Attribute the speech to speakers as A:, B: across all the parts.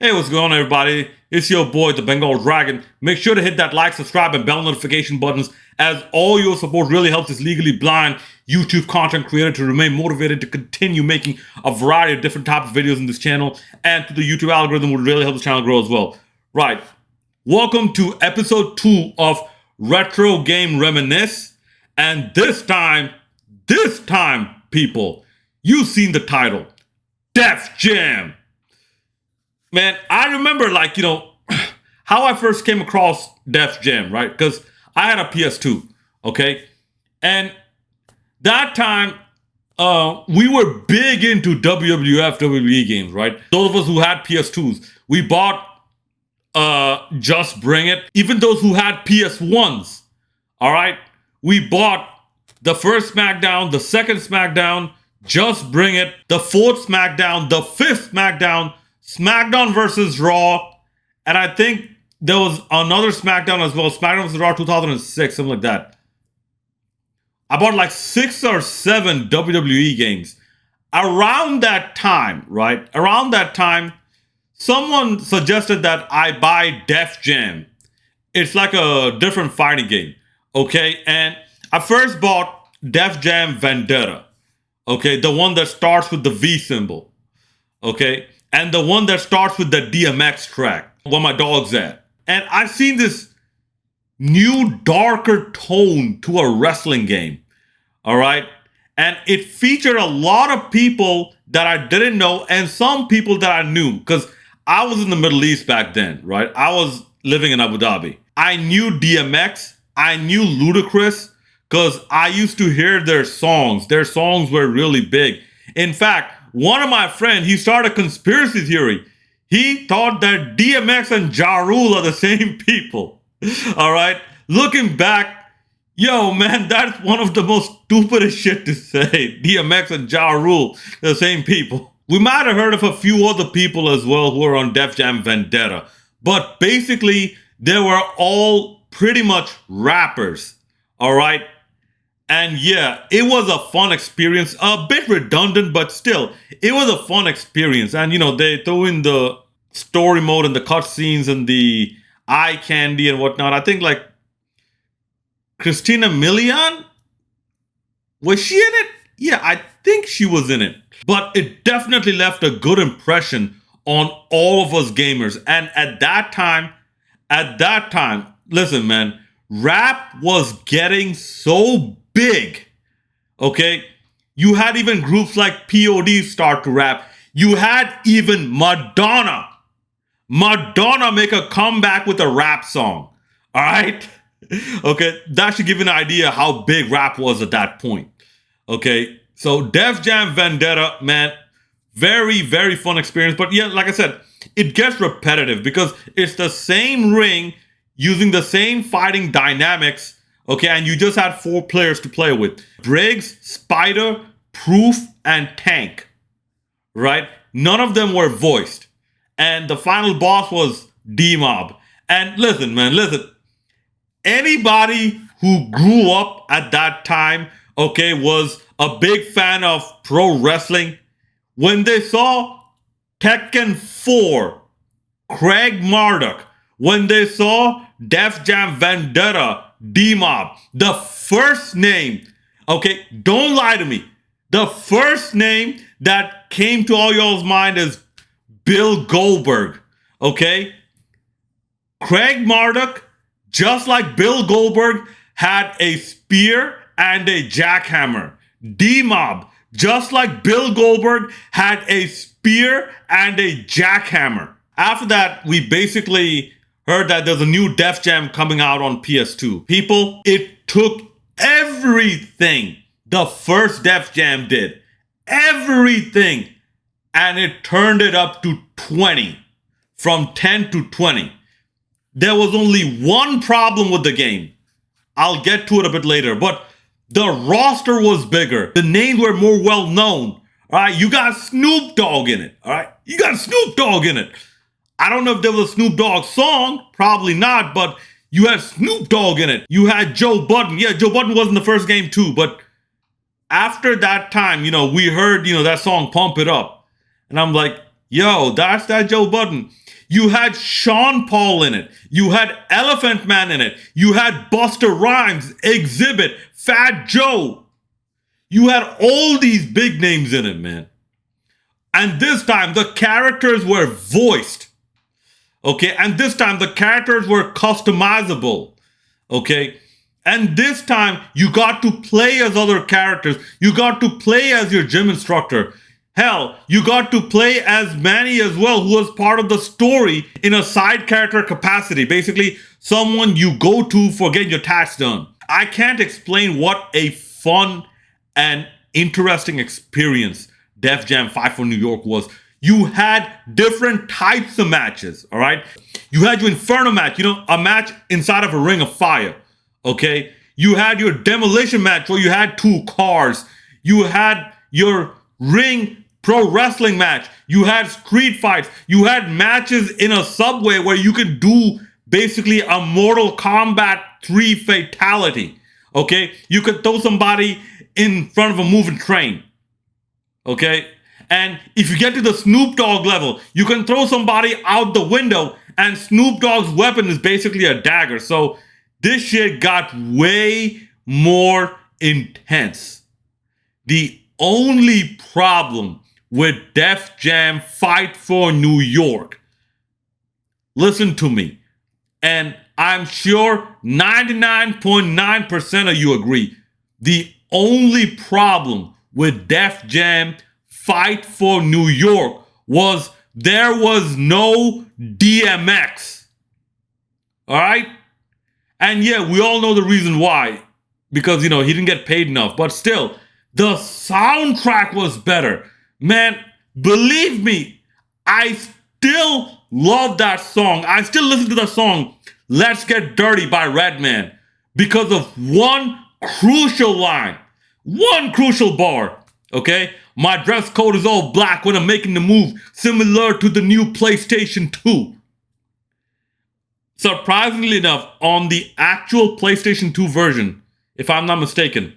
A: Hey, what's going on, everybody? It's your boy, the Bengal Dragon. Make sure to hit that like, subscribe, and bell notification buttons, as all your support really helps this legally blind YouTube content creator to remain motivated to continue making a variety of different types of videos in this channel, and to the YouTube algorithm would really help this channel grow as well. Right. Welcome to episode 2 of Retro Game Reminisce, and this time, people, you've seen the title, Def Jam. Man, I remember how I first came across Def Jam, right? Because I had a PS2, okay? And that time, we were big into WWF, WWE games, right? Those of us who had PS2s, we bought Just Bring It. Even those who had PS1s, all right? We bought the first SmackDown, the second SmackDown, Just Bring It, the fourth SmackDown, the fifth SmackDown, SmackDown versus Raw, and I think there was another SmackDown as well, SmackDown versus Raw 2006, something like that. I bought like 6 or 7 WWE games. Around that time, right? Around that time, someone suggested that I buy Def Jam. It's like a different fighting game, okay? And I first bought Def Jam Vendetta, okay? The one that starts with the V symbol, okay? And the one that starts with the DMX track, where my dog's at. And I've seen this new, darker tone to a wrestling game, all right? And it featured a lot of people that I didn't know and some people that I knew, because I was in the Middle East back then, right? I was living in Abu Dhabi. I knew DMX, I knew Ludacris, because I used to hear their songs. Their songs were really big. In fact, one of my friends, he started a conspiracy theory. He thought that DMX and Ja Rule are the same people. All right? Looking back, yo, man, that's one of the most stupidest shit to say. DMX and Ja Rule, the same people. We might have heard of a few other people as well who are on Def Jam Vendetta. But basically, they were all pretty much rappers. All right? And yeah, it was a fun experience, a bit redundant, but still, it was a fun experience. And they threw in the story mode and the cutscenes and the eye candy and whatnot. I think like Christina Milian, was she in it? Yeah, I think she was in it. But it definitely left a good impression on all of us gamers. And at that time, listen, man, rap was getting so big, okay? You had even groups like POD start to rap. You had even Madonna make a comeback with a rap song, all right? Okay, that should give you an idea how big rap was at that point, okay? So Def Jam Vendetta, man, very, very fun experience. But yeah, like I said, it gets repetitive because it's the same ring using the same fighting dynamics. Okay, and you just had 4 players to play with. Briggs, Spider, Proof, and Tank. Right? None of them were voiced. And the final boss was D-Mob. And listen, man, listen. Anybody who grew up at that time, okay, was a big fan of pro wrestling. When they saw Tekken 4, Craig Marduk, when they saw Def Jam Vendetta, D-Mob, the first name, okay, don't lie to me. The first name that came to all y'all's mind is Bill Goldberg, okay? Craig Marduk, just like Bill Goldberg, had a spear and a jackhammer. D-Mob, just like Bill Goldberg, had a spear and a jackhammer. After that, we basically heard that there's a new Def Jam coming out on PS2. People, it took everything the first Def Jam did. Everything. And it turned it up to 20. From 10 to 20. There was only one problem with the game. I'll get to it a bit later. But the roster was bigger. The names were more well known. All right, you got Snoop Dogg in it. All right, you got Snoop Dogg in it. I don't know if there was a Snoop Dogg song, probably not, but you had Snoop Dogg in it. You had Joe Budden. Yeah, Joe Budden was in the first game too, but after that time, we heard, that song Pump It Up. And I'm like, yo, that's that Joe Budden. You had Sean Paul in it. You had Elephant Man in it. You had Buster Rhymes, Exhibit, Fat Joe. You had all these big names in it, man. And this time the characters were voiced. Okay, and this time the characters were customizable. Okay, and this time you got to play as other characters. You got to play as your gym instructor. Hell, you got to play as Manny as well, who was part of the story in a side character capacity. Basically, someone you go to for getting your tasks done. I can't explain what a fun and interesting experience Def Jam 5 for New York was. You had different types of matches, all right? You had your Inferno match, a match inside of a ring of fire, okay? You had your Demolition match where you had 2 cars. You had your ring pro wrestling match. You had street fights. You had matches in a subway where you could do basically a Mortal Kombat 3 fatality, okay? You could throw somebody in front of a moving train, okay? And if you get to the Snoop Dogg level, you can throw somebody out the window and Snoop Dogg's weapon is basically a dagger. So this shit got way more intense. The only problem with Def Jam Fight for New York, listen to me, and I'm sure 99.9% of you agree, the only problem with Def Jam Fight for New York was there was no DMX. All right? And yeah, we all know the reason why. Because, he didn't get paid enough. But still, the soundtrack was better. Man, believe me, I still love that song. I still listen to the song, Let's Get Dirty by Redman, because of one crucial line, one crucial bar, okay? My dress code is all black when I'm making the move, similar to the new PlayStation 2. Surprisingly enough, on the actual PlayStation 2 version, if I'm not mistaken,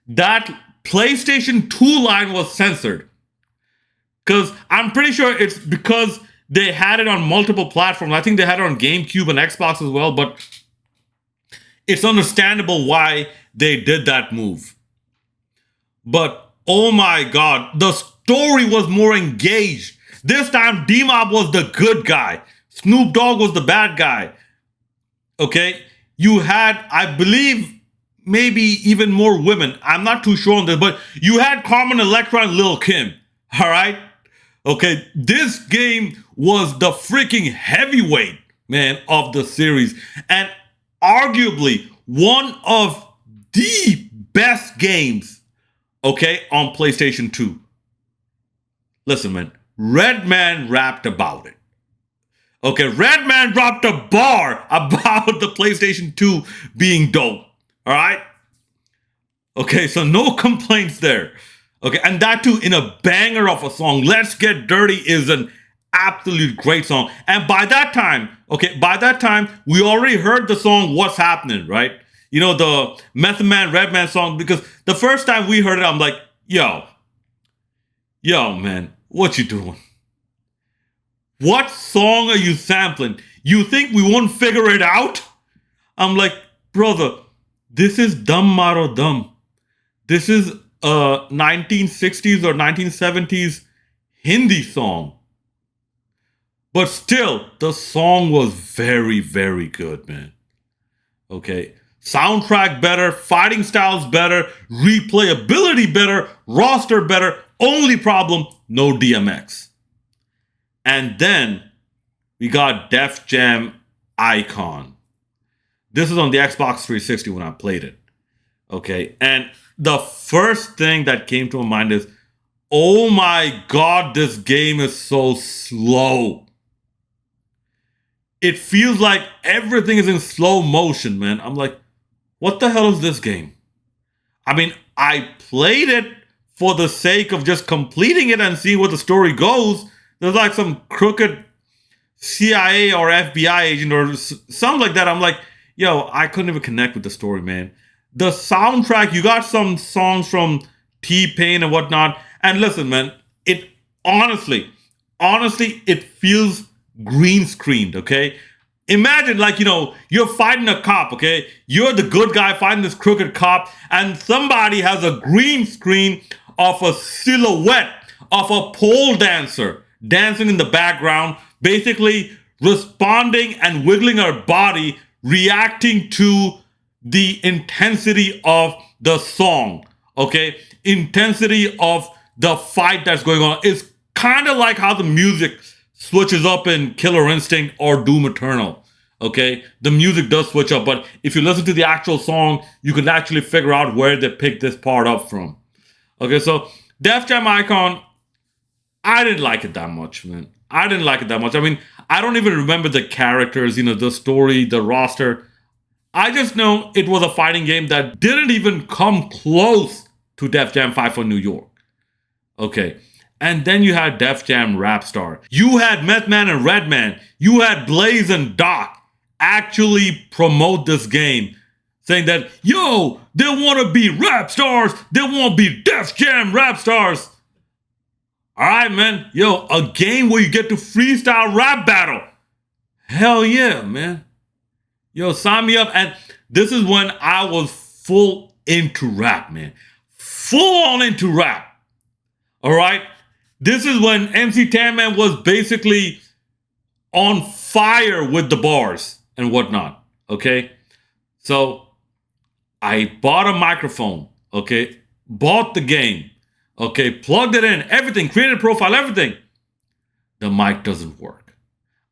A: that PlayStation 2 line was censored. Because I'm pretty sure it's because they had it on multiple platforms. I think they had it on GameCube and Xbox as well, but it's understandable why they did that move. But oh my God, the story was more engaged. This time, D-Mob was the good guy. Snoop Dogg was the bad guy. Okay? You had, I believe, maybe even more women. I'm not too sure on this, but you had Carmen Electra and Lil' Kim. All right? Okay, this game was the freaking heavyweight, man, of the series. And arguably one of the best games, okay, on PlayStation 2. Listen, man, Redman rapped about it. Okay, Redman dropped a bar about the PlayStation 2 being dope. All right? Okay, so no complaints there. Okay, and that too in a banger of a song. Let's Get Dirty is an absolute great song. And by that time, we already heard the song What's Happening, right? The Method Man, Redman song, because the first time we heard it, I'm like, yo, man, what you doing? What song are you sampling? You think we won't figure it out? I'm like, brother, this is Dum Maro Dum. This is a 1960s or 1970s Hindi song. But still, the song was very, very good, man. Okay. Soundtrack better, fighting styles better, replayability better, roster better. Only problem, no DMX. And then we got Def Jam Icon. This is on the Xbox 360 when I played it. Okay. And the first thing that came to my mind is, oh my God, this game is so slow. It feels like everything is in slow motion, man. I'm like, what the hell is this game? I mean, I played it for the sake of just completing it and seeing where the story goes. There's like some crooked CIA or FBI agent or something like that. I'm like, yo, I couldn't even connect with the story, man. The soundtrack, you got some songs from T-Pain and whatnot. And listen, man, it honestly, it feels green screened, okay? Imagine, like, you're fighting a cop, okay? You're the good guy fighting this crooked cop, and somebody has a green screen of a silhouette of a pole dancer dancing in the background, basically responding and wiggling her body, reacting to the intensity of the song, okay? Intensity of the fight that's going on. It's kind of like how the music switches up in Killer Instinct or Doom Eternal. Okay, the music does switch up, but if you listen to the actual song, you can actually figure out where they picked this part up from. Okay, so Def Jam Icon, I didn't like it that much, man. I didn't like it that much. I mean, I don't even remember the characters, the story, the roster. I just know it was a fighting game that didn't even come close to Def Jam 5 for New York. Okay. And then you had Def Jam Rap Star. You had Meth Man and Redman. You had Blaze and Doc actually promote this game, saying that, yo, they want to be rap stars. They want to be Def Jam rap stars. All right, man. Yo, a game where you get to freestyle rap battle. Hell yeah, man. Yo, sign me up. And this is when I was full into rap, man. Full on into rap. All right? This is when MC Tanman was basically on fire with the bars and whatnot, okay? So I bought a microphone, okay? Bought the game, okay? Plugged it in, everything, created a profile, everything. The mic doesn't work.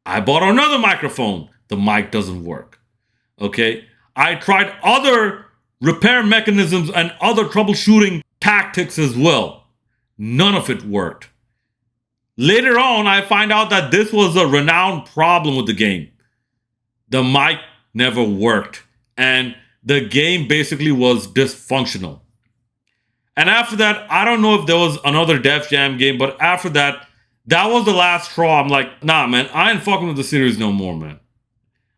A: I bought another microphone. The mic doesn't work, okay? I tried other repair mechanisms and other troubleshooting tactics as well. None of it worked. Later on, I find out that this was a renowned problem with the game. The mic never worked, and the game basically was dysfunctional. And after that, I don't know if there was another Def Jam game, but after that, that was the last straw. I'm like, nah, man, I ain't fucking with the series no more, man.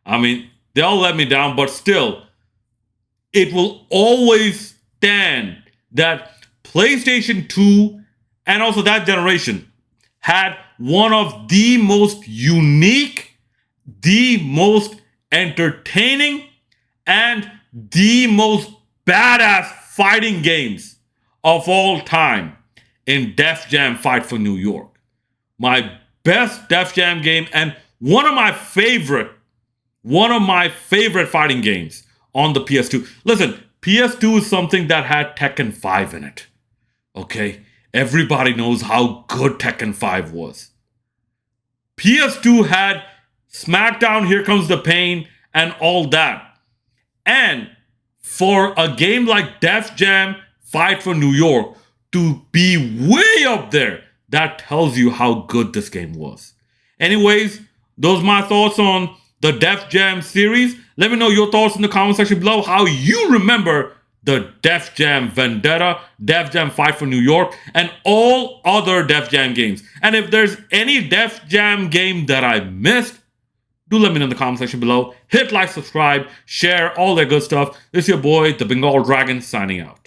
A: I mean, they all let me down, but still, it will always stand that PlayStation 2 and also that generation had one of the most unique, the most entertaining, and the most badass fighting games of all time in Def Jam Fight for New York. My best Def Jam game and one of my favorite fighting games on the PS2. Listen, PS2 is something that had Tekken 5 in it. Okay? Everybody knows how good Tekken 5 was. PS2 had SmackDown, Here Comes the Pain, and all that. And for a game like Def Jam Fight for New York to be way up there, that tells you how good this game was. Anyways, those are my thoughts on the Def Jam series. Let me know your thoughts in the comment section below, how you remember the Def Jam Vendetta, Def Jam Fight for New York, and all other Def Jam games. And if there's any Def Jam game that I missed, do let me know in the comment section below. Hit like, subscribe, share, all that good stuff. This is your boy, the Bengal Dragon, signing out.